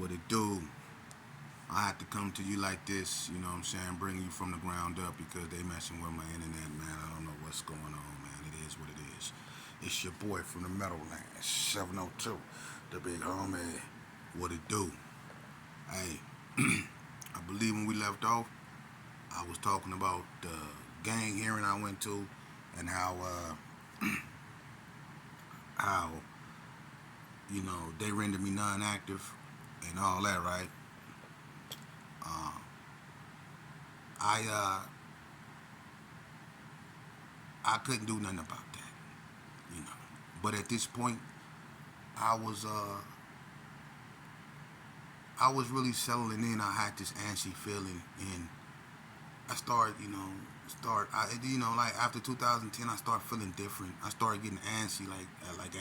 What it do? I had to come to you like this, you know what I'm saying, bringing you from the ground up because they messing with my internet, man. I don't know what's going on, man. It is what it is. It's your boy from the Meadowlands, 702, the big homie. What it do? Hey, I believe when we left off, I was talking about the gang hearing I went to and how they rendered me non-active and all that, right? Uh, I I couldn't do nothing about that, you know. But at this point, I was uh, I was really settling in. I had this antsy feeling, and I started, like after 2010, I started feeling different. I started getting antsy, like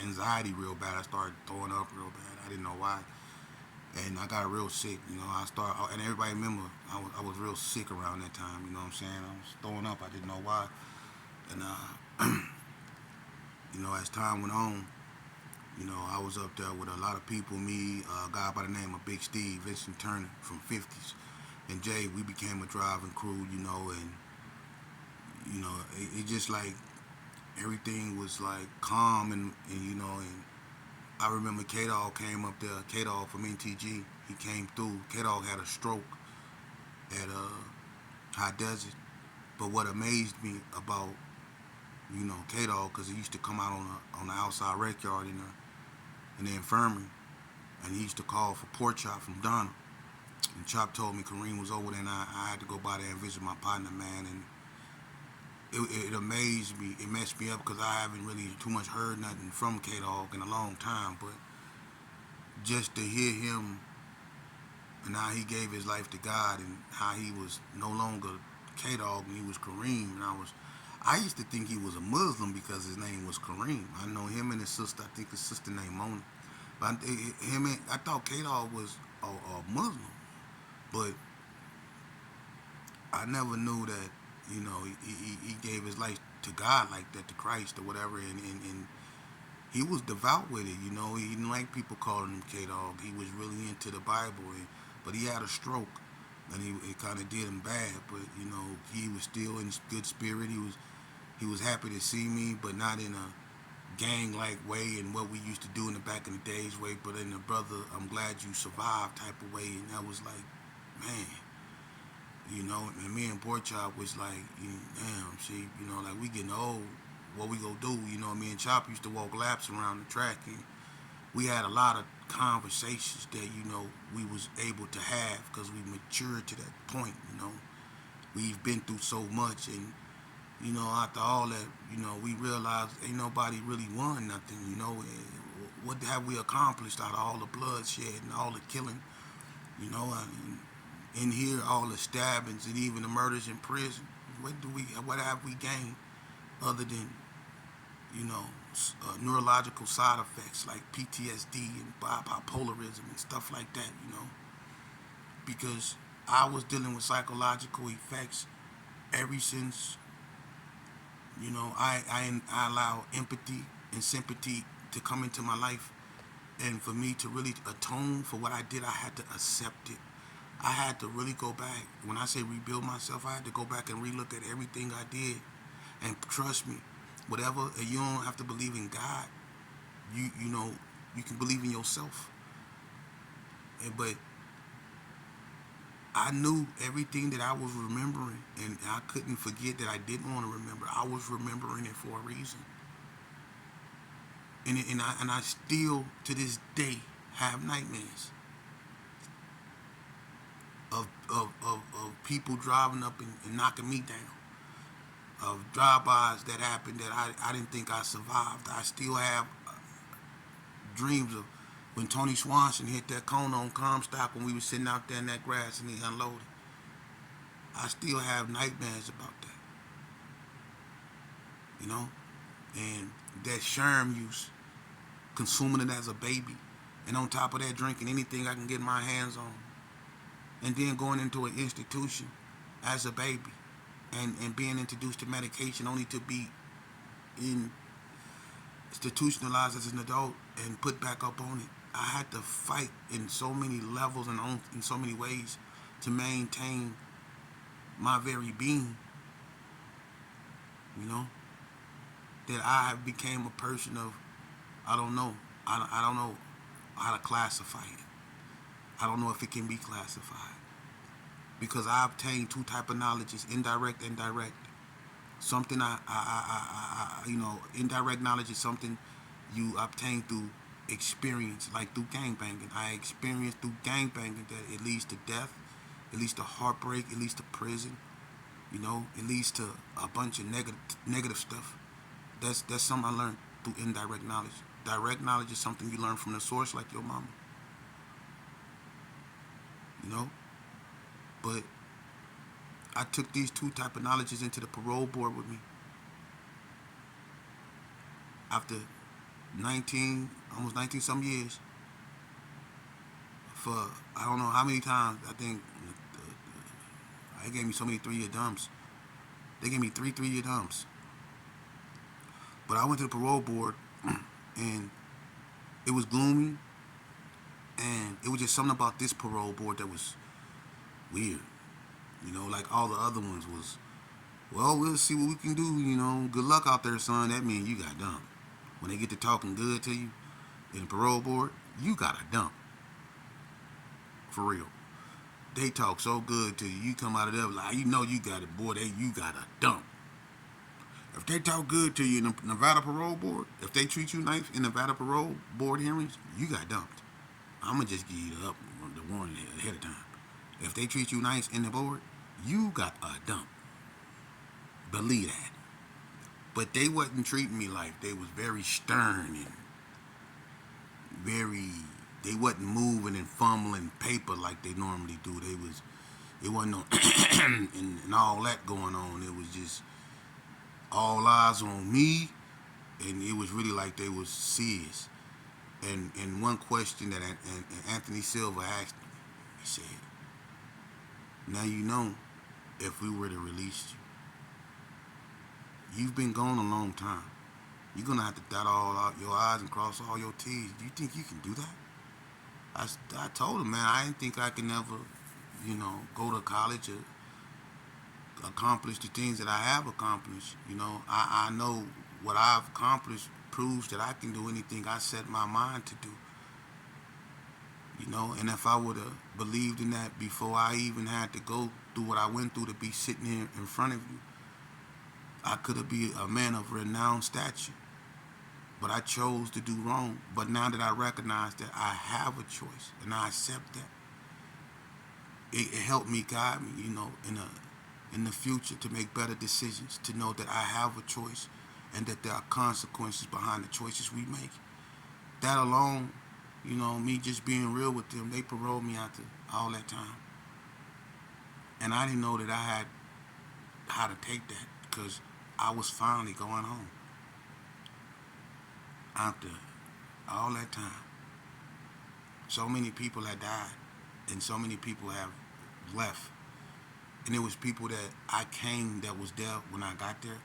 anxiety, real bad. I started throwing up real bad. I didn't know why, and I got real sick. And everybody remember I was real sick around that time. You know what I'm saying? I was throwing up. I didn't know why, and as time went on, I was up there with a lot of people. Me, a guy by the name of Big Steve, Vincent Turner from 50s, and Jay. We became a driving crew, and it just like everything was like calm and I remember K Dog came up there. K Dog from NTG, he came through. K Dog had a stroke at High Desert, but what amazed me about K Dog, because he used to come out on the outside rec yard in the infirmary, and he used to call for Pork Chop from Donna. And Chop told me Kareem was over there, and I had to go by there and visit my partner, man. And it amazed me. It messed me up because I haven't really too much heard nothing from K Dog in a long time. But just to hear him and how he gave his life to God and how he was no longer K Dog and he was Kareem, and I used to think he was a Muslim because his name was Kareem. I know him and his sister. I think his sister named Mona. But I thought K Dog was a Muslim, but I never knew that he gave his life to God like that, to Christ or whatever, and he was devout with it. He didn't like people calling him K Dog. He was really into the Bible, but he had a stroke, and it kind of did him bad. But he was still in good spirit. He was happy to see me, but not in a gang like way and what we used to do in the back in the days way, but in a brother, I'm glad you survived type of way. And that was like, man. And me and Pork Chop was like, damn, see, like we getting old. What we gonna do? Me and Chop used to walk laps around the track, and we had a lot of conversations that we was able to have because we matured to that point. We've been through so much, and after all that, we realized ain't nobody really won nothing. What have we accomplished out of all the bloodshed and all the killing? And in here, all the stabbings and even the murders in prison. What have we gained other than neurological side effects like PTSD and bipolarism and stuff like that? Because I was dealing with psychological effects ever since I allow empathy and sympathy to come into my life, and for me to really atone for what I did, I had to accept it. I had to really go back. When I say rebuild myself, I had to go back and relook at everything I did. And trust me, whatever, you don't have to believe in God. You can believe in yourself. But I knew everything that I was remembering, and I couldn't forget that I didn't want to remember. I was remembering it for a reason. And I still, to this day, have nightmares of people driving up and knocking me down, of drive-bys that happened that I didn't think I survived. I still have dreams of when Tony Swanson hit that cone on Comstock when we were sitting out there in that grass and he unloaded. I still have nightmares about that, and that Sherm use, consuming it as a baby, and on top of that, drinking anything I can get my hands on, and then going into an institution as a baby and being introduced to medication only to be institutionalized as an adult and put back up on it. I had to fight in so many levels and in so many ways to maintain my very being, you know, that I have became a person of, I don't know. I don't know how to classify it. I don't know if it can be classified. Because I obtained two type of knowledges, indirect and direct. Something indirect knowledge is something you obtain through experience, like through gangbanging. I experienced through gangbanging that it leads to death, it leads to heartbreak, it leads to prison, it leads to a bunch of negative stuff. That's something I learned through indirect knowledge. Direct knowledge is something you learn from the source, like your mama. You know, but I took these two type of knowledges into the parole board with me. After 19, almost 19 some years, for I don't know how many times, I think they gave me so many 3-year dumps. They gave me 3 3-year dumps. But I went to the parole board and it was gloomy, and it was just something about this parole board that was weird. Like all the other ones was, well, we'll see what we can do, good luck out there, son. That means you got dumped. When they get to talking good to you in the parole board, you got a dump. For real. They talk so good to you, you come out of there like, you got it, boy, you got a dump. If they talk good to you in the Nevada parole board, if they treat you nice in Nevada parole board hearings, you got dumped. I'm going to just give you the warning ahead of time. If they treat you nice in the board, you got a dump. Believe that. But they wasn't treating me like they was very stern and they wasn't moving and fumbling paper like they normally do. It wasn't no and all that going on. It was just all eyes on me, and it was really like they was serious. And one question that Anthony Silva asked me, he said, now if we were to release you, you've been gone a long time. You're going to have to dot all out your I's and cross all your T's. Do you think you can do that? I told him, man, I didn't think I could never, go to college or accomplish the things that I have accomplished. I know what I've accomplished proves that I can do anything I set my mind to do. And if I would have believed in that before I even had to go through what I went through to be sitting here in front of you, I could have been a man of renowned stature. But I chose to do wrong. But now that I recognize that I have a choice and I accept that, it helped me guide me, in the future to make better decisions, to know that I have a choice and that there are consequences behind the choices we make. That alone, me just being real with them, they paroled me after all that time. And I didn't know that I had how to take that because I was finally going home. After all that time, so many people had died and so many people have left. And it was people that I came that was there when I got there,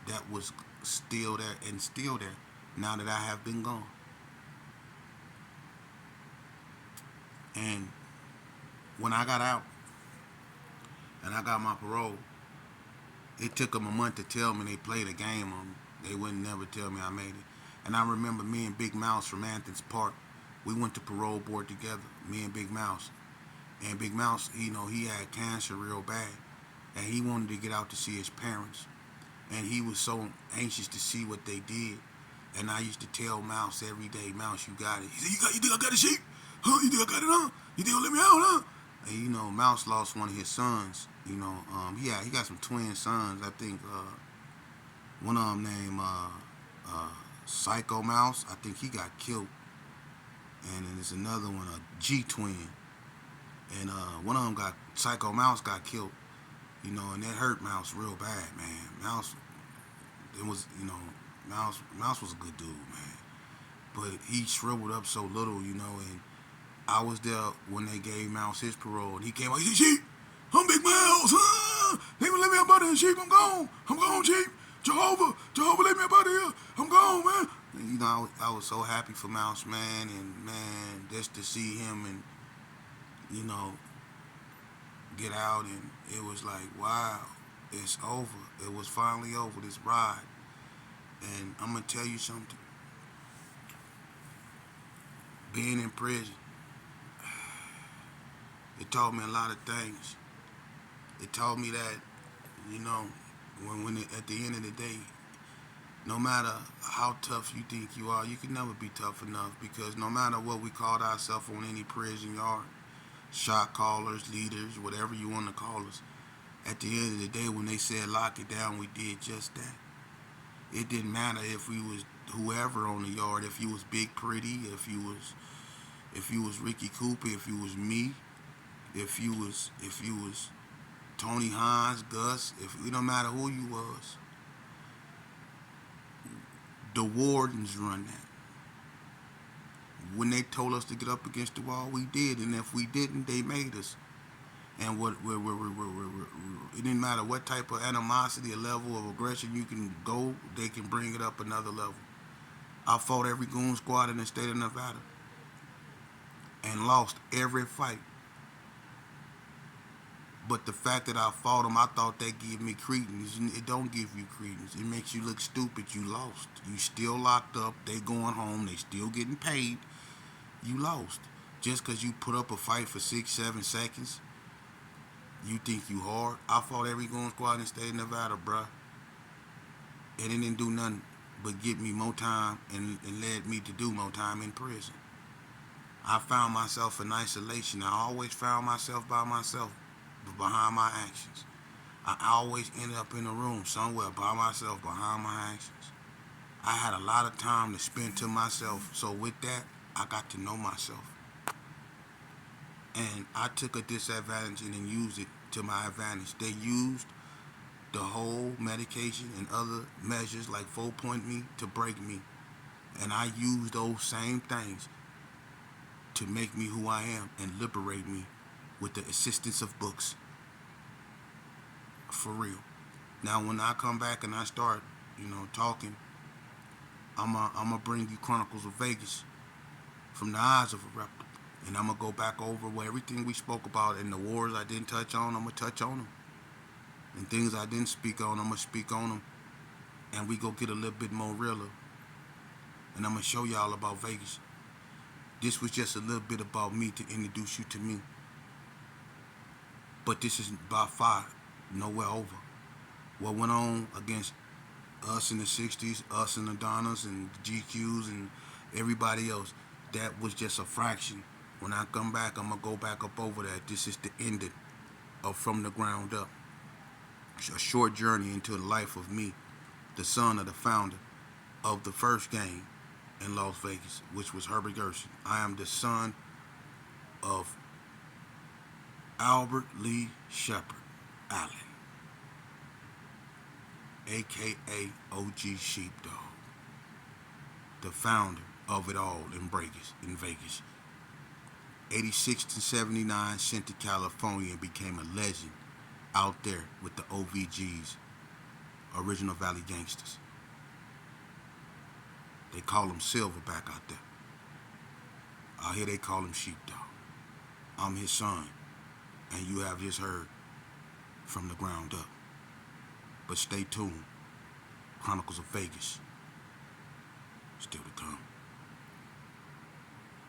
that was still there and still there now that I have been gone. And when I got out and I got my parole, it took them a month to tell me. They played a game on me. They wouldn't never tell me I made it. And I remember me and Big Mouse from Athens Park, we went to parole board together, me and Big Mouse. And Big Mouse, he had cancer real bad. And he wanted to get out to see his parents. And he was so anxious to see what they did. And I used to tell Mouse every day, Mouse, you got it. He said, you think I got the sheep? Huh? You think I got it, huh? You think I'll let me out, huh? And Mouse lost one of his sons. He got some twin sons. I think one of them named Psycho Mouse. I think he got killed. And then there's another one, a G twin. And one of them Psycho Mouse got killed. And that hurt Mouse real bad, man. Mouse was a good dude, man. But he shriveled up so little, and I was there when they gave Mouse his parole, and he came out, he said, Sheep, I'm Big Mouse, They let me up out of here, Sheep, I'm gone, Sheep. Jehovah, let me up out of here, I'm gone, man. You know, I was so happy for Mouse, man, and man, just to see him and you know get out, and it was like, wow, it's over. It was finally over, this ride. And I'm gonna tell you something. Being in prison, it taught me a lot of things. It taught me that, you know, at the end of the day, no matter how tough you think you are, you can never be tough enough, because no matter what we called ourselves on any prison yard, shot callers, leaders, whatever you want to call us, at the end of the day, when they said lock it down, we did just that. It didn't matter if we was whoever on the yard, if you was Big Pretty, if you was Ricky Cooper, if you was me, if you was Tony Hines, Gus, if it don't matter who you was, the wardens run that. When they told us to get up against the wall, we did, and if we didn't, they made us. And it didn't matter what type of animosity or level of aggression you can go, they can bring it up another level. I fought every goon squad in the state of Nevada and lost every fight. But the fact that I fought them, I thought that gave me credence. It don't give you credence. It makes you look stupid. You lost. You still locked up. They going home. They still getting paid. You lost. Just because you put up a fight for 6, 7 seconds, you think you hard. I fought every goon squad in the state of Nevada, bruh. And it didn't do nothing but get me more time and led me to do more time in prison. I found myself in isolation. I always found myself by myself, behind my actions. I always ended up in a room somewhere by myself, behind my actions. I had a lot of time to spend to myself. So with that, I got to know myself. And I took a disadvantage and then used it to my advantage. They used the whole medication and other measures like 4-point me to break me. And I used those same things to make me who I am and liberate me with the assistance of books. For real. Now, when I come back and I start, talking, I'm gonna bring you Chronicles of Vegas from the eyes of a reptile, and I'm gonna go back over where everything we spoke about and the wars I didn't touch on. I'm gonna touch on them, and things I didn't speak on. I'm gonna speak on them, and we go get a little bit more realer. And I'm gonna show y'all about Vegas. This was just a little bit about me to introduce you to me, but this is by far nowhere over. What went on against us in the 60s, us and the Donnas and the GQs and everybody else, that was just a fraction. When I come back, I'm going to go back up over that. This is the ending of From the Ground Up. It's a short journey into the life of me, the son of the founder of the first game in Las Vegas, which was Herbert Gerson. I am the son of Albert Lee Shepard Allen, aka OG Sheepdog, the founder of it all in Vegas. 86 to 79, sent to California and became a legend out there with the OVGs, Original Valley Gangsters. They call him Silverback out there. Out here they call him Sheepdog. I'm his son, and you have just heard From the Ground Up. But stay tuned. Chronicles of Vegas still to come.